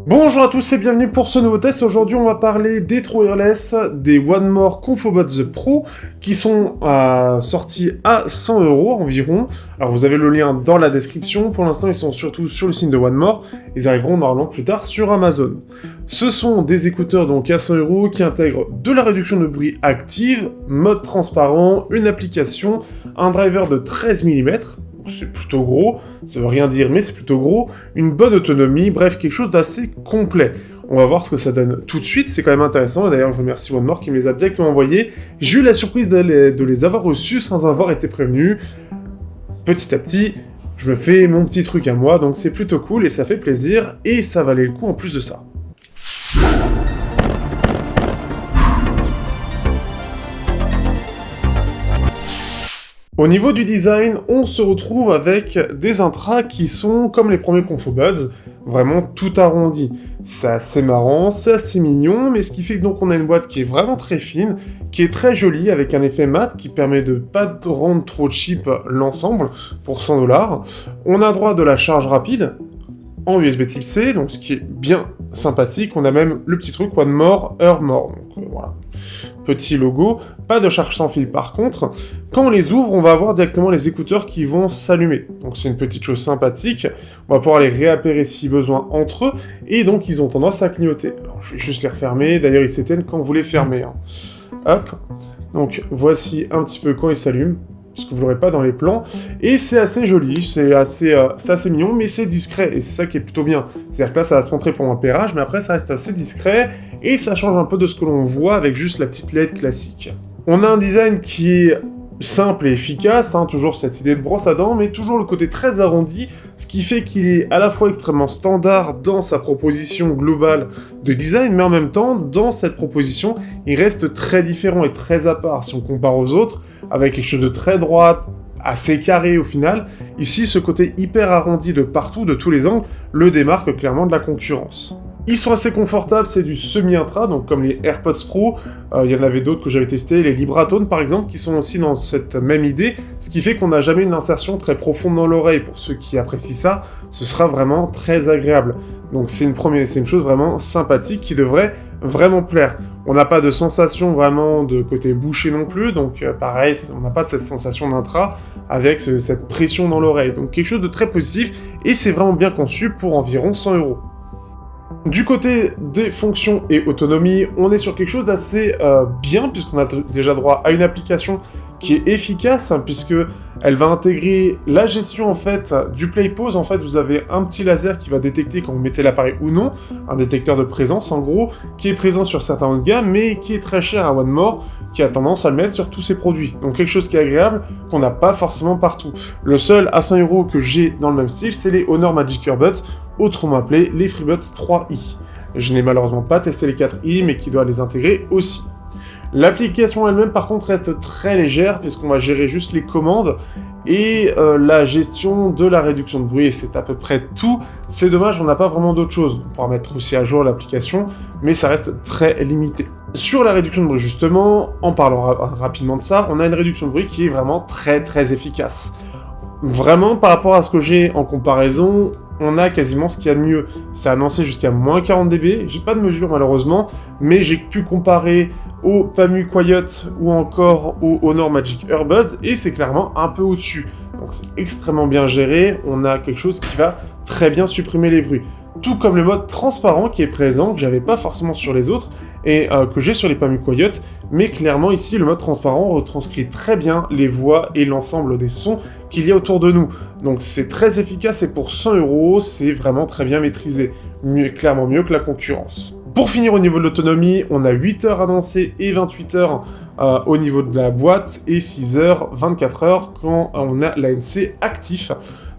Bonjour à tous et bienvenue pour ce nouveau test. Aujourd'hui, on va parler des True Wireless, des One More ConfoBuds Pro qui sont sortis à 100 € environ. Alors, vous avez le lien dans la description. Pour l'instant, ils sont surtout sur le site de One More. Ils arriveront normalement plus tard sur Amazon. Ce sont des écouteurs donc à 100 € qui intègrent de la réduction de bruit active, mode transparent, une application, un driver de 13 mm. C'est plutôt gros, ça veut rien dire, mais c'est plutôt gros, une bonne autonomie, bref, quelque chose d'assez complet. On va voir ce que ça donne tout de suite, c'est quand même intéressant, et d'ailleurs je remercie One More qui me les a directement envoyés. J'ai eu la surprise de les avoir reçus sans avoir été prévenu. Petit à petit, je me fais mon petit truc à moi, donc c'est plutôt cool, et ça fait plaisir, et ça valait le coup en plus de ça. Au niveau du design, on se retrouve avec des intras qui sont comme les premiers ConfoBuds, vraiment tout arrondi. C'est assez marrant, c'est assez mignon, mais ce qui fait que donc on a une boîte qui est vraiment très fine, qui est très jolie, avec un effet mat qui permet de pas rendre trop cheap l'ensemble pour 100 $. On a droit de la charge rapide en USB type C, donc ce qui est bien sympathique. On a même le petit truc One More, Hear More, donc voilà. Petit logo, pas de charge sans fil par contre. Quand on les ouvre, on va avoir directement les écouteurs qui vont s'allumer. Donc c'est une petite chose sympathique. On va pouvoir les réappairer si besoin entre eux. Et donc ils ont tendance à clignoter. Alors je vais juste les refermer. D'ailleurs ils s'éteignent quand vous les fermez. Hop. Donc voici un petit peu quand ils s'allument. Parce que vous l'aurez pas dans les plans, et c'est assez joli, c'est assez mignon, mais c'est discret, et c'est ça qui est plutôt bien. C'est-à-dire que là, ça va se montrer pour un pairage, mais après, ça reste assez discret, et ça change un peu de ce que l'on voit avec juste la petite LED classique. On a un design qui est simple et efficace, toujours cette idée de brosse à dents, mais toujours le côté très arrondi, ce qui fait qu'il est à la fois extrêmement standard dans sa proposition globale de design, mais en même temps, dans cette proposition, il reste très différent et très à part si on compare aux autres, avec quelque chose de très droit, assez carré au final. Ici, ce côté hyper arrondi de partout, de tous les angles, le démarque clairement de la concurrence. Ils sont assez confortables, c'est du semi-intra, donc comme les AirPods Pro, il y en avait d'autres que j'avais testés, les Libratones par exemple, qui sont aussi dans cette même idée, ce qui fait qu'on n'a jamais une insertion très profonde dans l'oreille. Pour ceux qui apprécient ça, ce sera vraiment très agréable. Donc c'est une chose vraiment sympathique qui devrait vraiment plaire. On n'a pas de sensation vraiment de côté bouché non plus, donc pareil, on n'a pas de cette sensation d'intra avec cette pression dans l'oreille. Donc quelque chose de très positif, et c'est vraiment bien conçu pour environ 100 €. Du côté des fonctions et autonomie, on est sur quelque chose d'assez bien, puisqu'on a déjà droit à une application qui est efficace, puisque elle va intégrer la gestion en fait du play pause. En fait, vous avez un petit laser qui va détecter quand vous mettez l'appareil ou non, un détecteur de présence en gros, qui est présent sur certains haut de gamme, mais qui est très cher à One More, qui a tendance à le mettre sur tous ses produits. Donc quelque chose qui est agréable, qu'on n'a pas forcément partout. Le seul à 100 € que j'ai dans le même style, c'est les Honor Magic Earbuds, autrement appelés les FreeBuds 3i. Je n'ai malheureusement pas testé les 4i, mais qui doit les intégrer aussi. L'application elle-même, par contre, reste très légère, puisqu'on va gérer juste les commandes et la gestion de la réduction de bruit, et c'est à peu près tout. C'est dommage, on n'a pas vraiment d'autre chose. On pourra mettre aussi à jour l'application, mais ça reste très limité. Sur la réduction de bruit, justement, en parlant rapidement de ça, on a une réduction de bruit qui est vraiment très très efficace. Vraiment, par rapport à ce que j'ai en comparaison, on a quasiment ce qu'il y a de mieux. C'est annoncé jusqu'à moins 40 dB, j'ai pas de mesure malheureusement, mais j'ai pu comparer au Pamu Quiet ou encore au Honor Magic Earbuds, et c'est clairement un peu au-dessus. Donc c'est extrêmement bien géré, on a quelque chose qui va très bien supprimer les bruits. Tout comme le mode transparent qui est présent, que j'avais pas forcément sur les autres, et que j'ai sur les Pamu Quiet, mais clairement ici le mode transparent retranscrit très bien les voix et l'ensemble des sons qu'il y a autour de nous. Donc c'est très efficace, et pour 100 €, c'est vraiment très bien maîtrisé. Clairement mieux que la concurrence. Pour finir au niveau de l'autonomie, on a 8 heures annoncées et 28 heures au niveau de la boîte, et 6 heures, 24 heures quand on a l'ANC actif.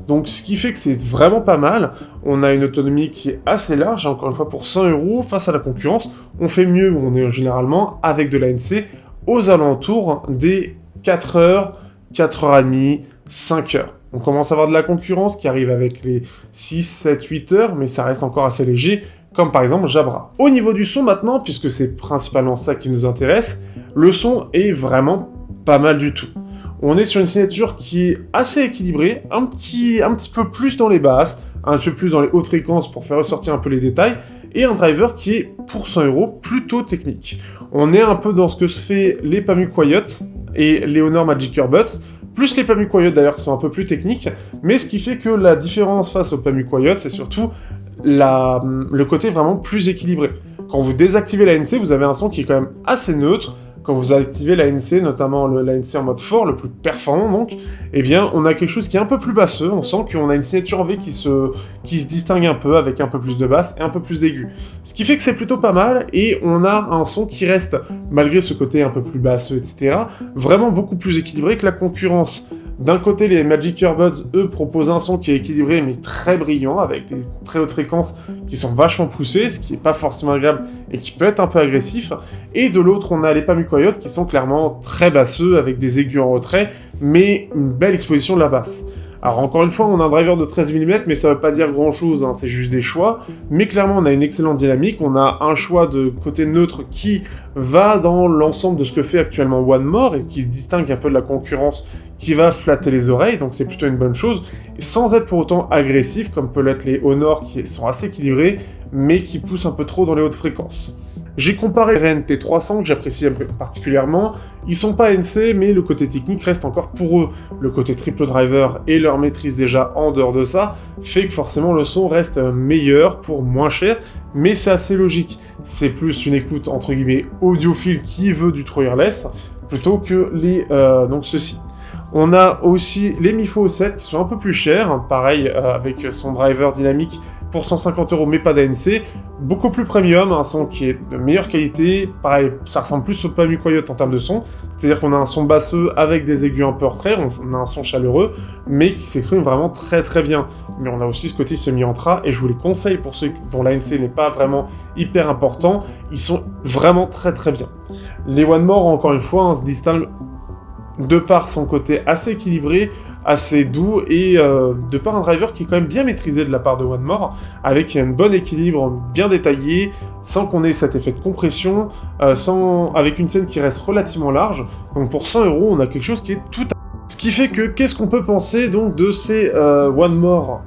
Donc ce qui fait que c'est vraiment pas mal. On a une autonomie qui est assez large, encore une fois pour 100 € face à la concurrence. On fait mieux où on est généralement avec de l'ANC aux alentours des 4 heures, 4h30, 5 heures. On commence à avoir de la concurrence qui arrive avec les 6, 7, 8 heures, mais ça reste encore assez léger, comme par exemple Jabra. Au niveau du son maintenant, puisque c'est principalement ça qui nous intéresse, le son est vraiment pas mal du tout. On est sur une signature qui est assez équilibrée, un petit peu plus dans les basses, un peu plus dans les hautes fréquences pour faire ressortir un peu les détails, et un driver qui est, pour 100 € plutôt technique. On est un peu dans ce que se fait les Pamu Quiet et les Honor Magic Earbuds, plus les Pamu Quiet d'ailleurs qui sont un peu plus techniques, mais ce qui fait que la différence face aux Pamu Quiet, c'est surtout le côté vraiment plus équilibré. Quand vous désactivez l'ANC, vous avez un son qui est quand même assez neutre. Quand vous activez l'ANC, notamment l'ANC en mode fort, le plus performant donc, eh bien on a quelque chose qui est un peu plus basseux, on sent qu'on a une signature en V qui se distingue un peu, avec un peu plus de basse et un peu plus d'aigu. Ce qui fait que c'est plutôt pas mal, et on a un son qui reste, malgré ce côté un peu plus basseux, etc., vraiment beaucoup plus équilibré que la concurrence. D'un côté, les Magic Earbuds, eux, proposent un son qui est équilibré mais très brillant, avec des très hautes fréquences qui sont vachement poussées, ce qui n'est pas forcément agréable et qui peut être un peu agressif. Et de l'autre, on a les Pamu Quiet qui sont clairement très basseux, avec des aigus en retrait, mais une belle exposition de la basse. Alors encore une fois, on a un driver de 13 mm, mais ça ne veut pas dire grand chose, hein, c'est juste des choix. Mais clairement, on a une excellente dynamique, on a un choix de côté neutre qui va dans l'ensemble de ce que fait actuellement One More, et qui se distingue un peu de la concurrence qui va flatter les oreilles, donc c'est plutôt une bonne chose, sans être pour autant agressif, comme peut l'être les Honor qui sont assez équilibrés, mais qui poussent un peu trop dans les hautes fréquences. J'ai comparé les RNT 300 que j'apprécie particulièrement, ils sont pas NC, mais le côté technique reste encore pour eux. Le côté triple driver et leur maîtrise déjà en dehors de ça, fait que forcément le son reste meilleur pour moins cher, mais c'est assez logique. C'est plus une écoute entre guillemets audiophile qui veut du true wireless, plutôt que donc ceux-ci. On a aussi les Mifo 7 qui sont un peu plus chers, hein, pareil avec son driver dynamique pour 150 €, mais pas d'ANC, beaucoup plus premium, un son qui est de meilleure qualité, pareil, ça ressemble plus au Pamu Quiet en termes de son, c'est-à-dire qu'on a un son basseux avec des aigus un peu en retrait, on a un son chaleureux, mais qui s'exprime vraiment très très bien. Mais on a aussi ce côté semi-entra, et je vous les conseille pour ceux dont l'ANC n'est pas vraiment hyper important, ils sont vraiment très très bien. Les One More, encore une fois, se distinguent de par son côté assez équilibré, assez doux, et de par un driver qui est quand même bien maîtrisé de la part de One More, avec un bon équilibre bien détaillé, sans qu'on ait cet effet de compression, avec une scène qui reste relativement large. Donc pour 100 €, on a quelque chose qui est tout à... Ce qui fait que, qu'est-ce qu'on peut penser donc de ces One More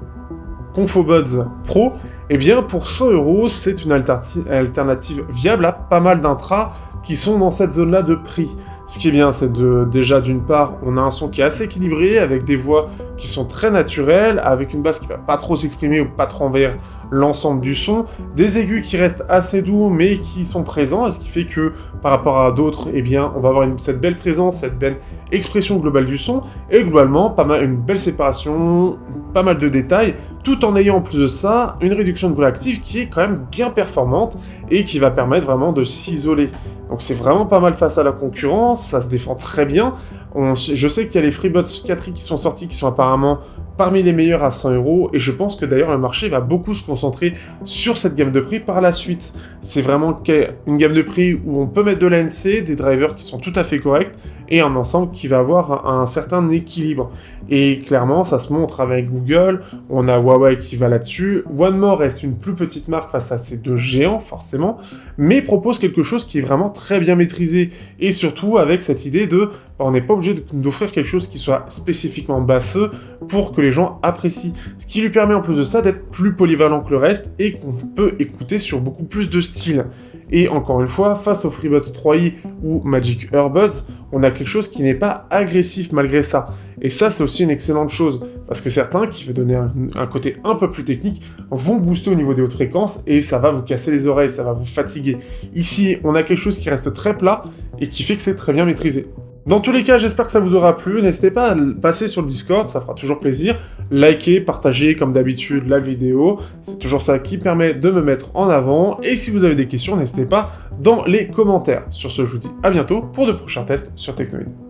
ConfoBuds Pro? Eh bien, pour 100 €, c'est une alternative viable à pas mal d'intras qui sont dans cette zone-là de prix. Ce qui est bien, c'est déjà d'une part, on a un son qui est assez équilibré, avec des voix qui sont très naturelles, avec une basse qui va pas trop s'exprimer ou pas trop envers l'ensemble du son, des aigus qui restent assez doux mais qui sont présents, et ce qui fait que par rapport à d'autres, eh bien, on va avoir cette belle présence, cette belle expression globale du son, et globalement, une belle séparation, pas mal de détails, tout en ayant en plus de ça une réduction de bruit active qui est quand même bien performante et qui va permettre vraiment de s'isoler. Donc c'est vraiment pas mal face à la concurrence, ça se défend très bien. Je sais qu'il y a les FreeBuds 4i qui sont sortis, qui sont apparemment parmi les meilleurs à 100 €, et je pense que d'ailleurs le marché va beaucoup se concentrer sur cette gamme de prix par la suite. C'est vraiment une gamme de prix où on peut mettre de l'ANC, des drivers qui sont tout à fait corrects, et un ensemble qui va avoir un certain équilibre. Et clairement, ça se montre avec Google, on a Huawei qui va là-dessus. One More reste une plus petite marque face à ces deux géants, forcément, mais propose quelque chose qui est vraiment très bien maîtrisé, et surtout avec cette idée on n'est pas obligé d'offrir quelque chose qui soit spécifiquement basseux pour que les gens apprécient. Ce qui lui permet en plus de ça d'être plus polyvalent que le reste, et qu'on peut écouter sur beaucoup plus de styles. Et encore une fois, face au FreeBuds 3i ou Magic Earbuds, on a quelque chose qui n'est pas agressif malgré ça. Et ça, c'est aussi une excellente chose, parce que certains, qui veulent donner un côté un peu plus technique, vont booster au niveau des hautes fréquences, et ça va vous casser les oreilles, ça va vous fatiguer. Ici, on a quelque chose qui reste très plat, et qui fait que c'est très bien maîtrisé. Dans tous les cas, j'espère que ça vous aura plu, n'hésitez pas à passer sur le Discord, ça fera toujours plaisir, likez, partagez comme d'habitude la vidéo, c'est toujours ça qui permet de me mettre en avant, et si vous avez des questions, n'hésitez pas dans les commentaires. Sur ce, je vous dis à bientôt pour de prochains tests sur Teknoid.